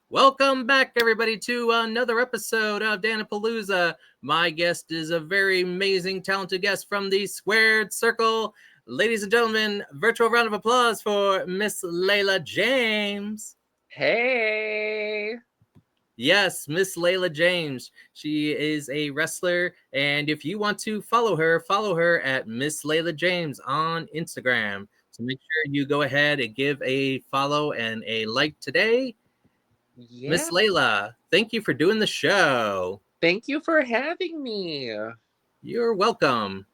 Welcome back, everybody, to another episode of Dan-A-Plooza. My guest is a very amazing, talented guest from the Squared Circle. Ladies and gentlemen, virtual round of applause for Miss Laylah James. Hey. Yes, Miss Laylah James. She is a wrestler, and if you want to follow her at Miss Laylah James on Instagram. So make sure you go ahead and give a follow and a like today. Miss Yeah. Laylah, thank you for doing the show. Thank you for having me. You're welcome.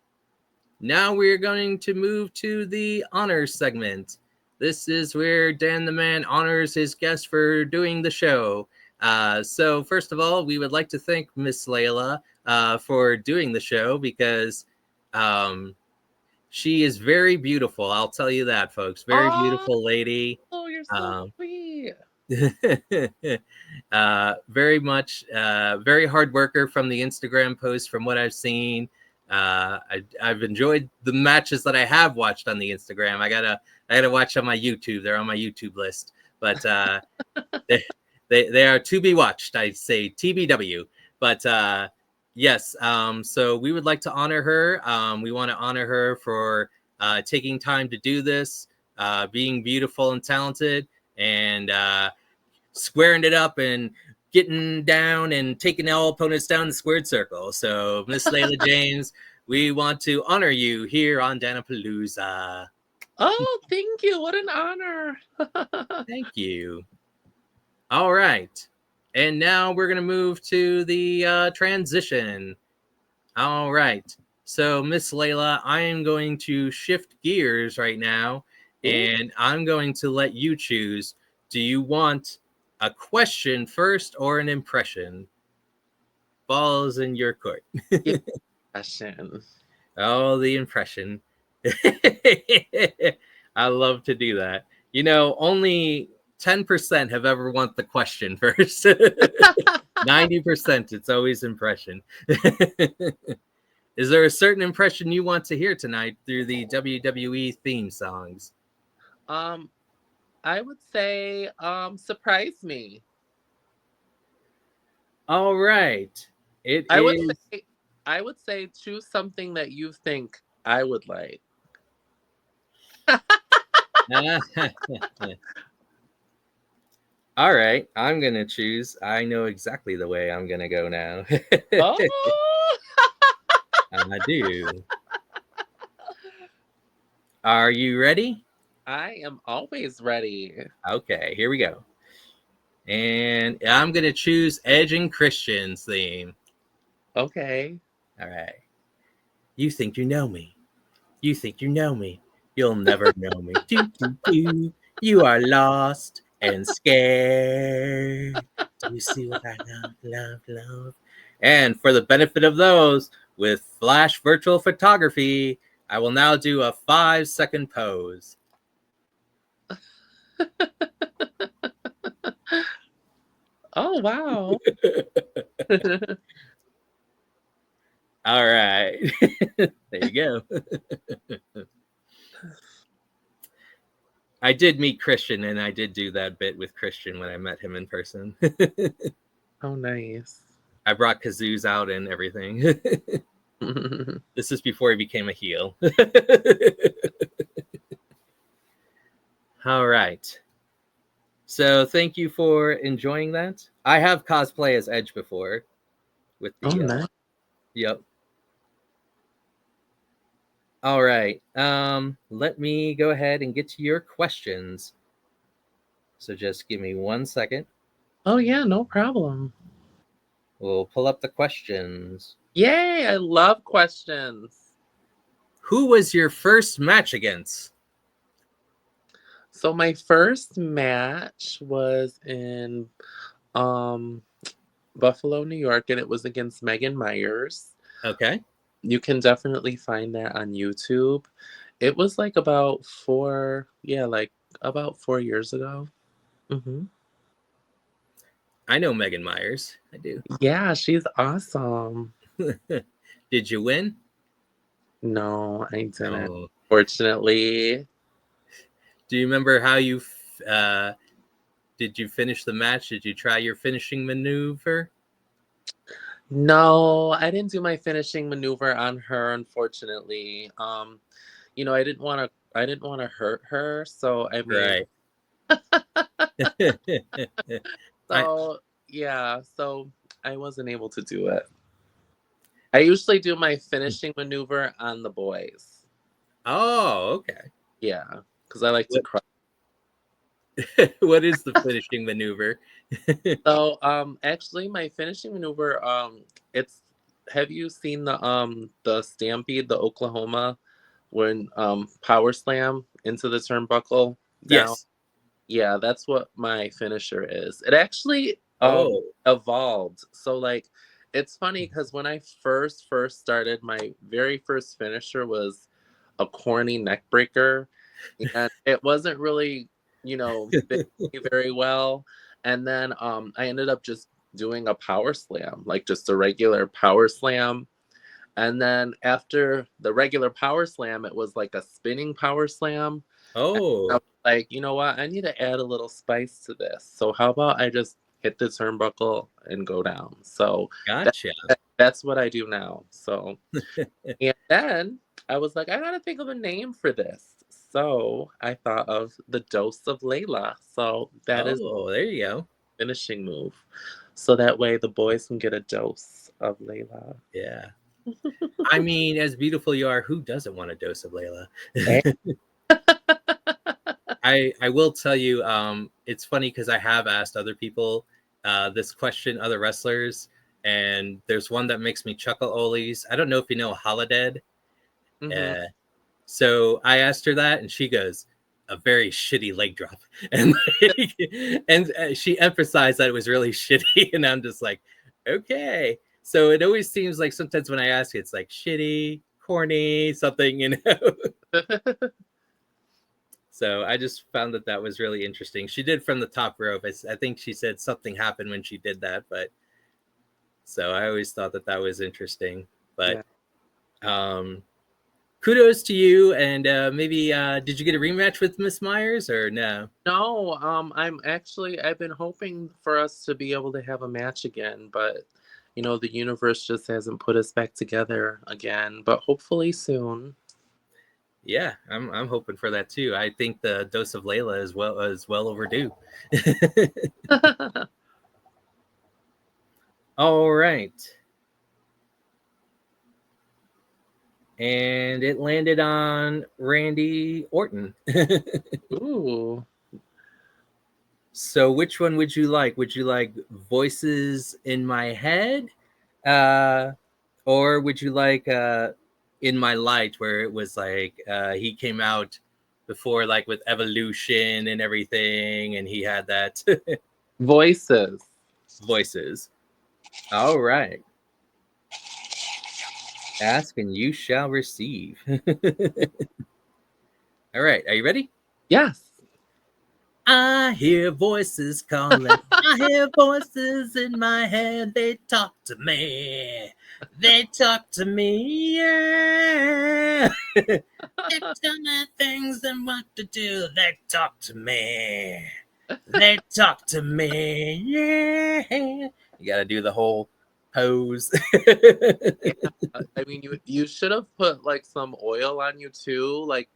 Now we're going to move to the honors segment. This is where Dan the Man honors his guest for doing the show. So first of all, we would like to thank Miss Laylah for doing the show because she is very beautiful. I'll tell you that, folks. Very Oh, beautiful lady. you're so Um, sweet. Very much, very hard worker from the Instagram post. From what I've seen, I've enjoyed the matches that I have watched on the Instagram. I gotta watch on my YouTube. They're on my YouTube list, but they, they are to be watched. I say TBW, but yes. So we would like to honor her. We want to honor her for taking time to do this, being beautiful and talented, and squaring it up and getting down and taking all opponents down the squared circle. So, Miss Laylah James, we want to honor you here on Dan-A-Plooza. Oh, thank you. What an honor. Thank you. All right. And now we're going to move to the transition. All right. So, Miss Laylah, I am going to shift gears right now, Ooh. and I'm going to let you choose. Do you want a question first or an impression? Balls in your court. Good question. Oh, the impression. I love to do that. You know, only 10% have ever want the question first. 90%, it's always impression. Is there a certain impression you want to hear tonight through the WWE theme songs? um, I would say surprise me. All right. It I would is. say I would say choose something that you think I would like. All right. I'm going to choose. I know exactly the way I'm going to go now. Oh. I do. Are you ready? I am always ready. Okay, here we go. And I'm going to choose Edge and Christian's theme. Okay. All right. You think you know me. You think you know me. You'll never know me. Doo, doo, doo. You are lost and scared. Do you see what I love? And for the benefit of those with flash virtual photography, I will now do a 5-second pose. Oh, wow. All right. There you go. I did meet Christian, and I did do that bit with Christian when I met him in person. Oh, nice. I brought kazoos out and everything. This is before he became a heel. All right. So thank you for enjoying that. I have cosplay as Edge before with Oh, the nice. yep. All right. Let me go ahead and get to your questions. So just give me 1 second. Oh, yeah, no problem. We'll pull up the questions. Yay, I love questions. Who was your first match against? So my first match was in um Buffalo, New York, and it was against Megan Myers. Okay. You can definitely find that on YouTube. It was like about 4 years ago. Hmm. I know Megan Myers. I do. Yeah, she's awesome. Did you win? No, I didn't. Oh. Fortunately. Do you remember how you did you finish the match? Did you try your finishing maneuver? No, I didn't do my finishing maneuver on her, unfortunately. I didn't want to hurt her, so I mean, Right. I so yeah, so I wasn't able to do it. I usually do my finishing maneuver on the boys. Oh, okay. Yeah, because I like to What cry. what is the finishing maneuver? So, actually, my finishing maneuver, it's. Have you seen the Stampede, the Oklahoma, when power slam into the turnbuckle down? Yes. Yeah, that's what my finisher is. It actually Oh. evolved. So like, it's funny because when I first started, my very first finisher was a corny neck breaker, and it wasn't really, fitting me very well. And then I ended up just doing a power slam, like just a regular power slam. And then after the regular power slam, it was like a spinning power slam. I Oh, was like, you know what? I need to add a little spice to this. So how about I just hit the turnbuckle and go down? So that, gotcha. that's what I do now. So and then I was like, I gotta think of a name for this. So I thought of the dose of Layla. So that is Oh, there you go. finishing move. So that way the boys can get a dose of Layla. Yeah. I mean, as beautiful you are, who doesn't want a dose of Layla? I will tell you, it's funny because I have asked other people this question, other wrestlers, and there's one that makes me chuckle always. I don't know if you know Holodead. Mm-hmm. Uh, so I asked her that, and she goes, "A very shitty leg drop," and she emphasized that it was really shitty, and I'm just like, okay. So it always seems like sometimes when I ask, it's like shitty, corny, something, you know. So I just found that was really interesting. She did from the top rope. I think she said something happened when she did that, but so I always thought that was interesting. But Yeah. um, kudos to you. And maybe did you get a rematch with Miss Myers or no? No, I've been hoping for us to be able to have a match again, but the universe just hasn't put us back together again, but hopefully soon. Yeah, I'm hoping for that too. I think the dose of Layla is well overdue. All right. And it landed on Randy Orton. Ooh. So which one would you like? Would you like Voices in My Head? Uh, or would you like In My Light, where it was like he came out before, like with Evolution and everything, and he had that Voices. Voices. All right. Ask and you shall receive. All right. Are you ready? Yes. I hear voices calling. I hear voices in my head. They talk to me. They talk to me. Yeah. They tell me things and what to do. They talk to me. They talk to me. Yeah. You got to do the whole pose. Yeah. I mean, you should have put like some oil on you too, like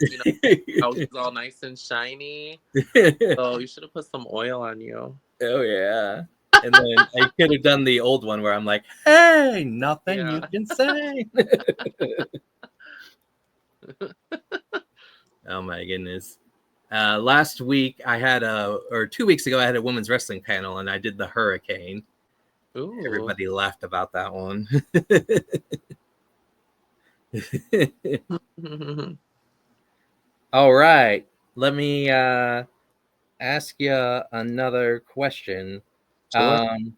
how he's all nice and shiny. So you should have put some oil on you. Oh yeah. And then I could have done the old one where I'm like, "Hey, nothing you Yeah. can say." Oh my goodness. Last week I had or 2 weeks ago I had a women's wrestling panel and I did the hurricane. Ooh. Everybody laughed about that one. All right. Let me ask you another question. Sure. Um,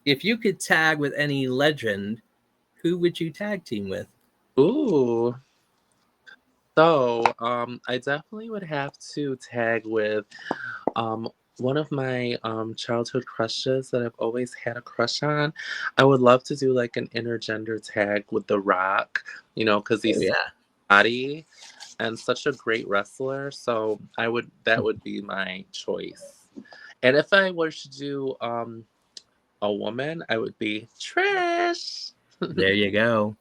if you could tag with any legend, who would you tag team with? Ooh. So, I definitely would have to tag with um one of my childhood crushes that I've always had a crush on. I would love to do like an intergender tag with The Rock, because Oh he's so yeah. body and such a great wrestler. So that would be my choice. And if I were to do a woman, I would be Trish. There you go.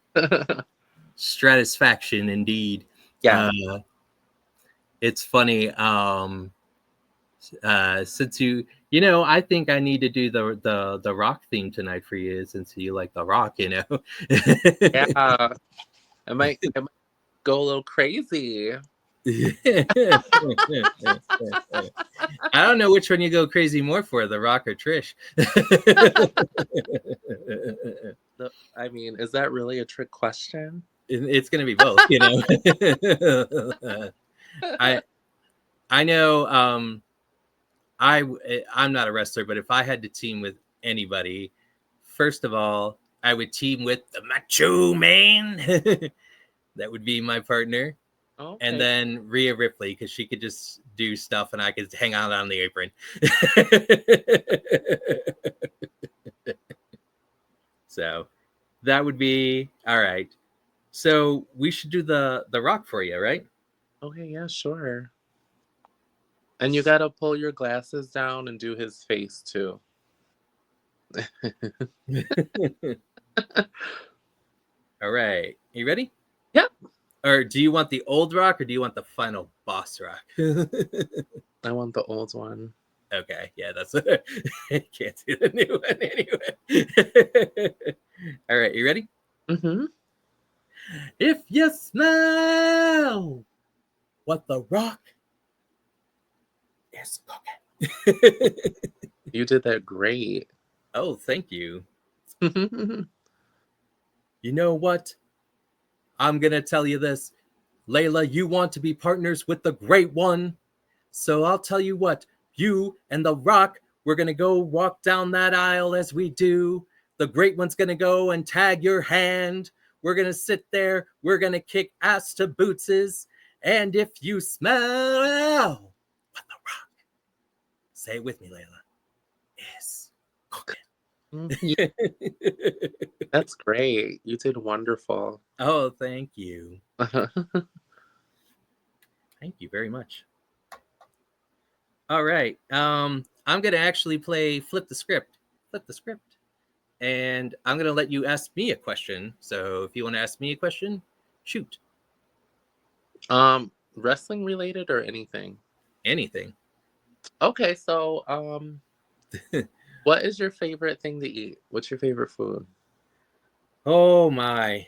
Stratisfaction indeed. Yeah. It's funny. Since I think I need to do the rock theme tonight for you, since you like the rock, Yeah. I might go a little crazy. I don't know which one you go crazy more for, the rock or Trish. I mean, is that really a trick question? It's gonna be both, I know. I'm not a wrestler, but if I had to team with anybody, first of all, I would team with the Macho Man. That would be my partner. Okay. And then Rhea Ripley, because she could just do stuff and I could hang out on the apron. So that would be all right. So we should do the rock for you, right? Okay, yeah, sure. And you gotta pull your glasses down and do his face too. All right. You ready? Yeah. Or do you want the old rock or do you want the final boss rock? I want the old one. Okay, yeah, that's I can't see the new one anyway. All right, you ready? Mm-hmm. If you smell what the rock is cooking. You did that great. Oh, thank you. You know what? I'm going to tell you this. Laylah, you want to be partners with the great one. So I'll tell you what, you and the rock, we're going to go walk down that aisle as we do. The great one's going to go and tag your hand. We're going to sit there. We're going to kick ass to bootses. And if you smell what the rock, say it with me, Laylah, is cooking. That's great. You did wonderful. Oh, thank you. Thank you very much. All right. I'm going to actually play Flip the Script. And I'm going to let you ask me a question. So if you want to ask me a question, shoot. Wrestling related or anything? Anything. Okay, so what is your favorite thing to eat? What's your favorite food? Oh my.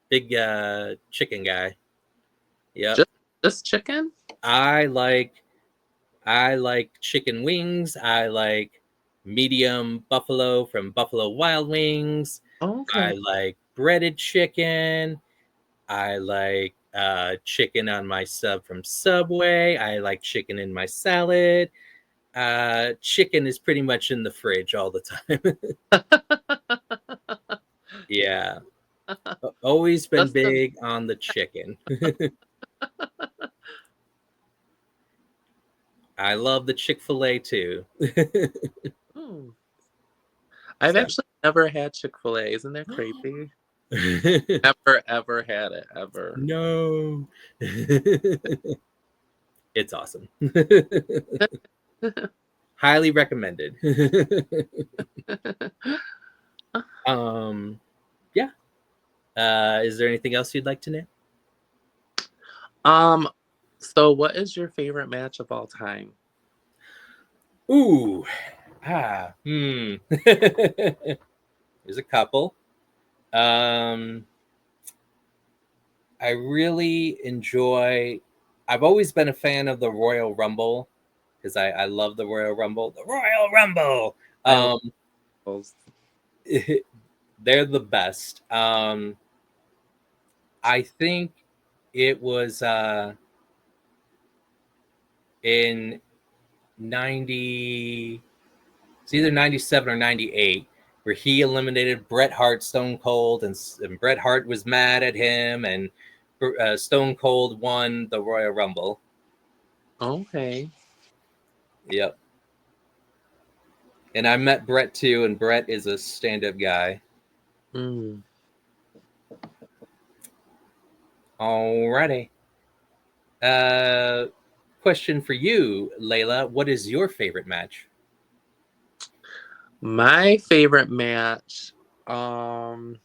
Big chicken guy. Yep. Just chicken? I like chicken wings. I like medium buffalo from Buffalo Wild Wings. Okay. I like breaded chicken. I like chicken on my sub from Subway. I like chicken in my salad. Chicken is pretty much in the fridge all the time. Yeah. Always been big on the chicken. I love the Chick-fil-A too. I've actually never had Chick-fil-A. Isn't that crazy? Never, ever had it, ever. No. It's awesome. Highly recommended. Yeah. Is there anything else you'd like to know? So what is your favorite match of all time? Ooh. There's a couple. I really enjoy. I've always been a fan of the Royal Rumble because I love the Royal Rumble. The Royal Rumble. They're the best. I think it was in 90. It's either 97 or 98 where he eliminated Bret Hart, Stone Cold, and Bret Hart was mad at him, and Stone Cold won the Royal Rumble. Okay. Yep. And I met Bret too, and Bret is a stand-up guy. Alrighty. question for you, Layla. What is your favorite match? My favorite match, um,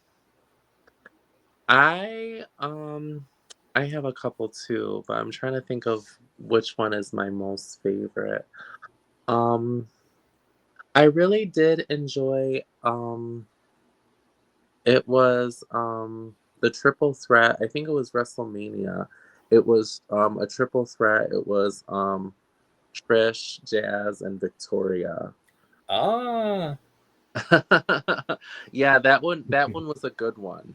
I um, I have a couple too, but I'm trying to think of which one is my most favorite. Um, I really did enjoy it was the triple threat. I think it was WrestleMania. It was a triple threat. It was Trish, Jazz, and Victoria. Ah, Yeah, that one was a good one.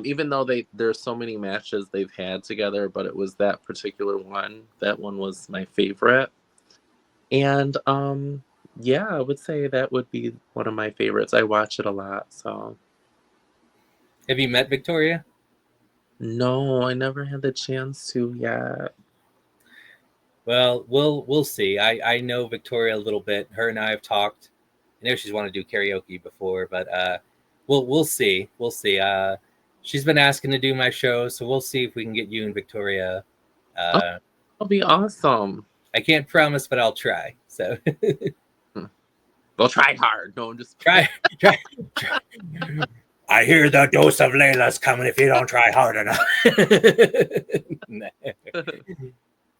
Even though there's so many matches they've had together, but it was that particular one. That one was my favorite. And yeah, I would say that would be one of my favorites. I watch it a lot, so have you met Victoria? no, I never had the chance to yet. Well, we'll see. I know Victoria a little bit. Her and I have talked. I know she's wanted to do karaoke before, but we'll see. We'll see. She's been asking to do my show, so we'll see if we can get you and Victoria. Oh, Uh, that'll be awesome. I can't promise, but I'll try. So Hmm. They'll try hard. No, I'm just try, try, try. I hear the dose of Layla's coming if you don't try hard enough.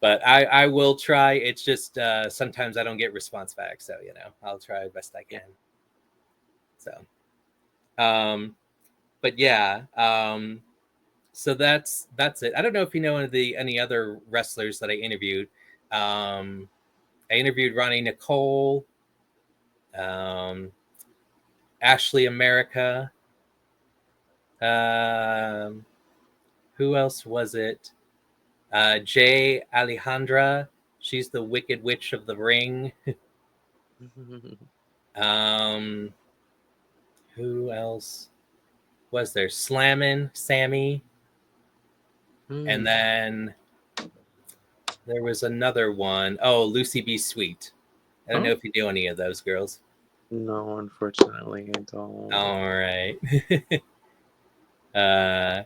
But I will try. It's just sometimes I don't get response back, so I'll try the best I can. So, um, but yeah, so that's it. I don't know if you know any other wrestlers that I interviewed. I interviewed Ronnie Nicole, um, Ashley America. Um, who else was it? Jay Alejandra. She's the Wicked Witch of the Ring. Um, who else was there? Slammin' Sammy, and Hmm. then there was another one. Oh, Lucy B. Sweet. I don't know Oh if you do any of those girls. no, unfortunately, I don't. All right. uh,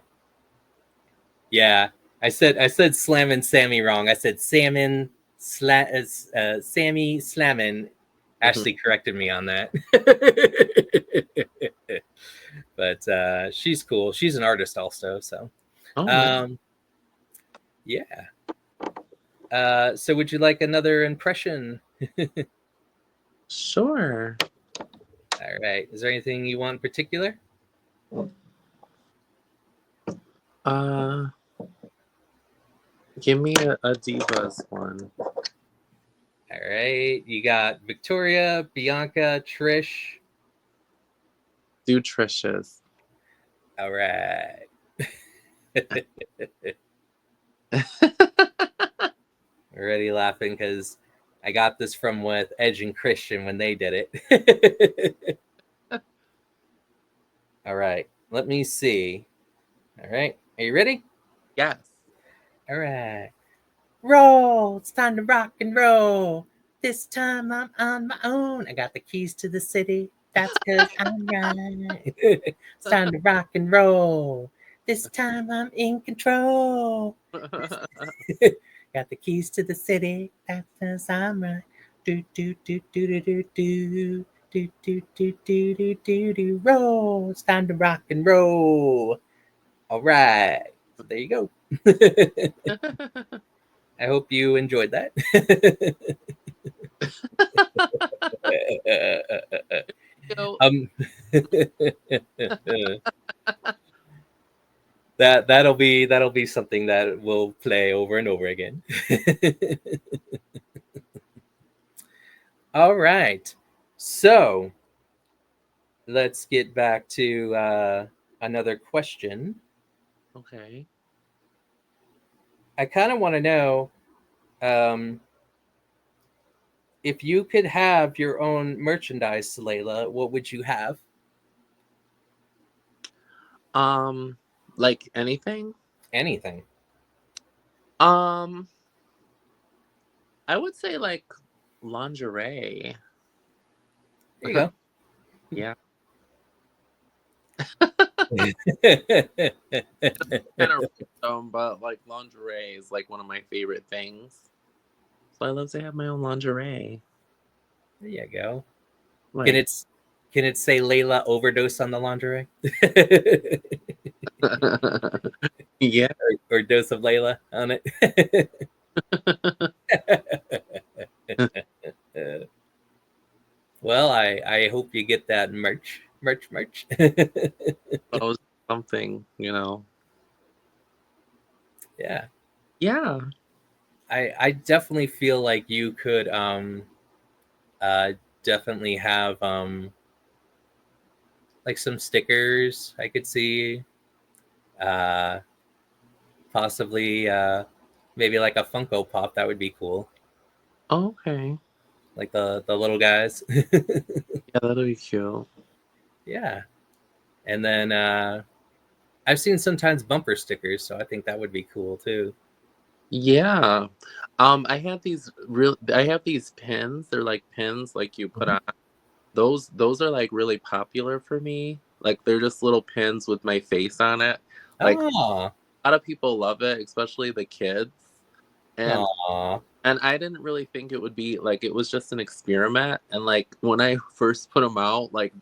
yeah, I said Slammin' Sammy wrong. I said Sammy Slammin'. Ashley corrected me on that. But she's cool. She's an artist also. So, Oh, nice. um, yeah. So would you like another impression? Sure. All right. Is there anything you want in particular? Uh, Give me a Divas one. All right. You got Victoria, Bianca, Trish. Do Trish's. All right. Already laughing because I got this from with Edge and Christian when they did it. All right. Let me see. All right. Are you ready? Yes. All right. Roll. It's time to rock and roll. This time I'm on my own. I got the keys to the city. That's because I'm right. It's time to rock and roll. This time I'm in control. Got the keys to the city. That's because I'm right. Do do do do do do do. Do do do do do do do. Roll. It's time to rock and roll. All right. So there you go. I hope you enjoyed that. So, um, that'll be something that we'll play over and over again. All right, so let's get back to another question. okay. I kind of want to know um, if you could have your own merchandise, Layla, what would you have? Um, like anything? Anything. Um, I would say like lingerie. There you Yeah. go. Kind of random, but like lingerie is like one of my favorite things. So I love to have my own lingerie. There you go. Can Like, it can it say Layla overdose on the lingerie? yeah. or dose of Layla on it? Well, I hope you get that merch. Oh, something, you know. Yeah, Yeah. I definitely feel like you could uh definitely have like some stickers I could see, uh possibly maybe like a Funko Pop. That would be cool, Okay. like the little guys. Yeah, that'll be cute. Yeah, and then I've seen sometimes bumper stickers, so I think that would be cool too. Yeah. I have these pins. They're like pins like you put Mhm. on. Those are like really popular for me. Like they're just little pins with my face on it. Like Oh, a lot of people love it, especially the kids. And aw. and I didn't really think it would be like it was just an experiment. And like when I first put them out, like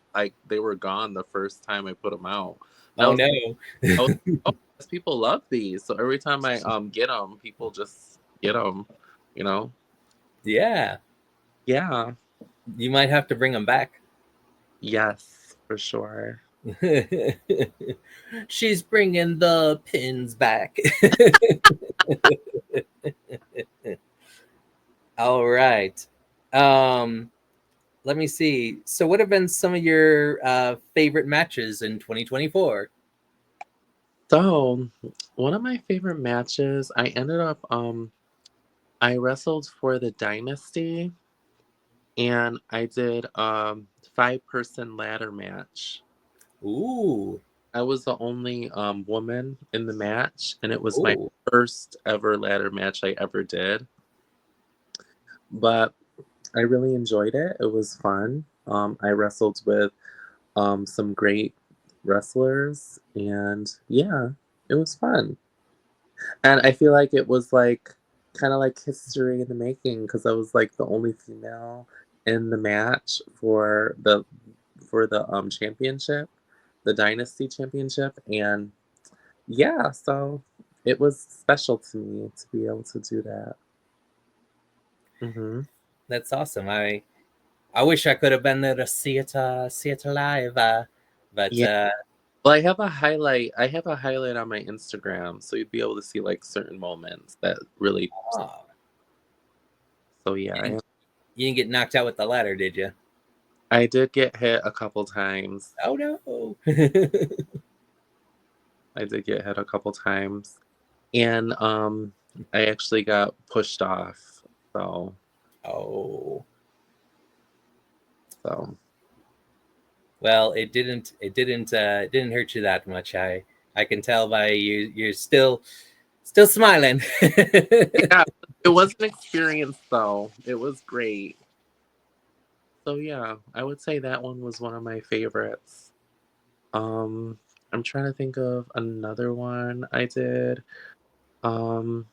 they were gone the first time I put them out. And Oh no. I was oh, yes, people love these. So every time I get them, people just get them. You know? Yeah, Yeah. you might have to bring them back. Yes, for sure. She's bringing the pins back. All right. Um, Let me see. So, what have been some of your favorite matches in 2024? So one of my favorite matches, I ended up I wrestled for the Dynasty and I did 5-person ladder match. Ooh, I was the only woman in the match, and it was my ooh. first ever ladder match I ever did. But I really enjoyed it. It was fun. I wrestled with some great wrestlers, and yeah, it was fun. And I feel like it was like kind of like history in the making because I was like the only female in the match for the championship, the Dynasty Championship, and yeah, so it was special to me to be able to do that. Hmm. That's awesome. I wish I could have been there to see it live. But Yeah. Well, I have a highlight on my Instagram, so you'd be able to see like certain moments that really. oh, So yeah, you didn't get knocked out with the ladder, did you? I did get hit a couple times. Oh no. I did get hit a couple times, and I actually got pushed off. So Oh. so Well, it didn't hurt you that much. I can tell by you you're still smiling. yeah, it was an experience though. It was great. So yeah, I would say that one was one of my favorites. Um, I'm trying to think of another one I did. Um,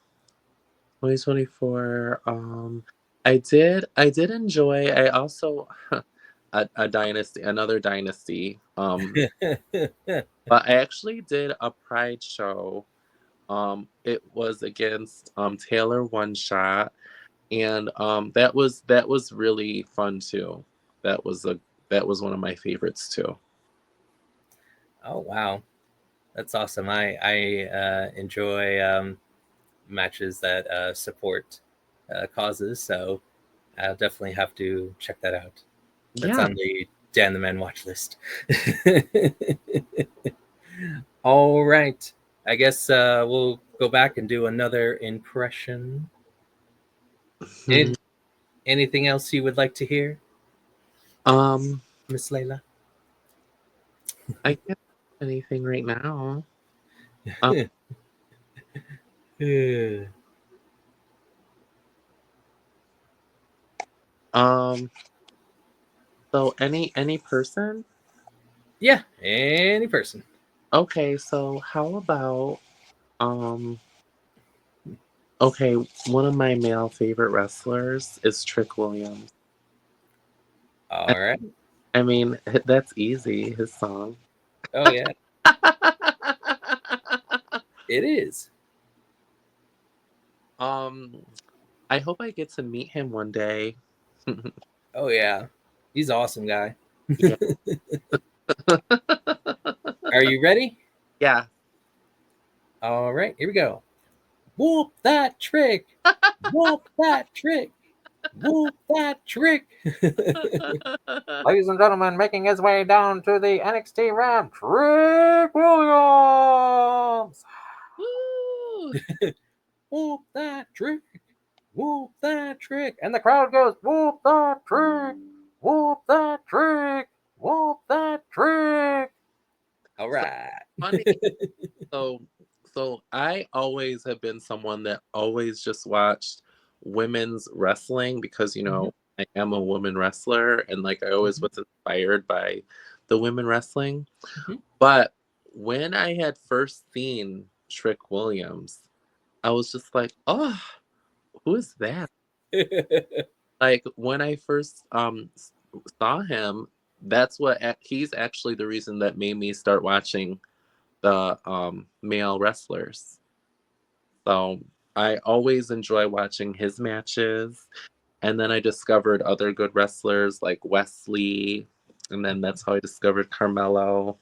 2024. I did enjoy. I also a dynasty, another dynasty. But I actually did a Pride show. It was against Taylor One Shot, and that was really fun too. That was a that was one of my favorites too. Oh wow, that's awesome. I enjoy matches that support causes, so I'll definitely have to check that out. That's Yeah. on the Dan the Man watch list. All right, I guess we'll go back and do another impression. Mhm. Anything else you would like to hear, Um, Miss Layla? I can't think of anything right now. Um, um, so any person? Yeah, any person. Okay, so how about um Okay, one of my male favorite wrestlers is Trick Williams. All right. I mean, that's easy, his song. Oh yeah, it is. um, I hope I get to meet him one day. Oh yeah, he's an awesome guy. Yeah. Are you ready? Yeah. All right, here we go. Whoop that trick. Whoop that trick. Whoop that trick. Ladies and gentlemen, making his way down to the NXT ramp, Trick Williams. Woo! Whoop that trick. Whoop that trick. And the crowd goes, whoop that trick. Whoop that trick. Whoop that trick. All right. Funny. So, so I always have been someone that always just watched women's wrestling because, I am a woman wrestler and like I always was inspired by the women wrestling. But when I had first seen Trick Williams, I was just like, oh, who is that? Like when I first saw him, he's actually the reason that made me start watching the male wrestlers. So I always enjoy watching his matches. And then I discovered other good wrestlers like Wesley. And then that's how I discovered Carmelo.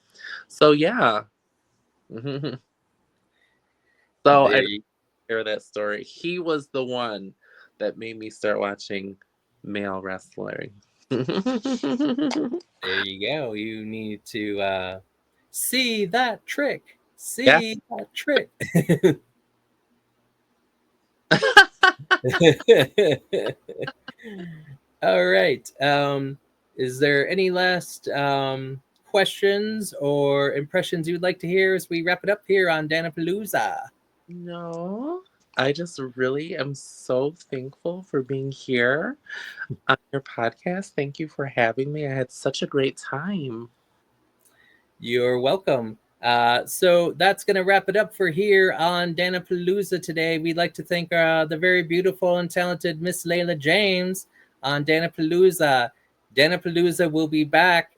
So yeah. So There I you share that story. He was the one that made me start watching male wrestling. There you go. You need to see that trick. Yeah. See that trick. All right. Is there any last questions or impressions you'd like to hear as we wrap it up here on Dan-A-Plooza? No, I just really am so thankful for being here on your podcast. Thank you for having me. I had such a great time. You're welcome. So that's going to wrap it up for here on Dan-A-Plooza today. We'd like to thank the very beautiful and talented Miss Laylah James on Dan-A-Plooza. Dan-A-Plooza will be back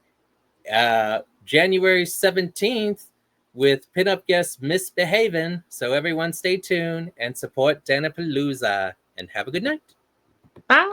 January 17th with pinup guest Misbehavin'. So everyone stay tuned and support Dan-A-Plooza and have a good night. Bye.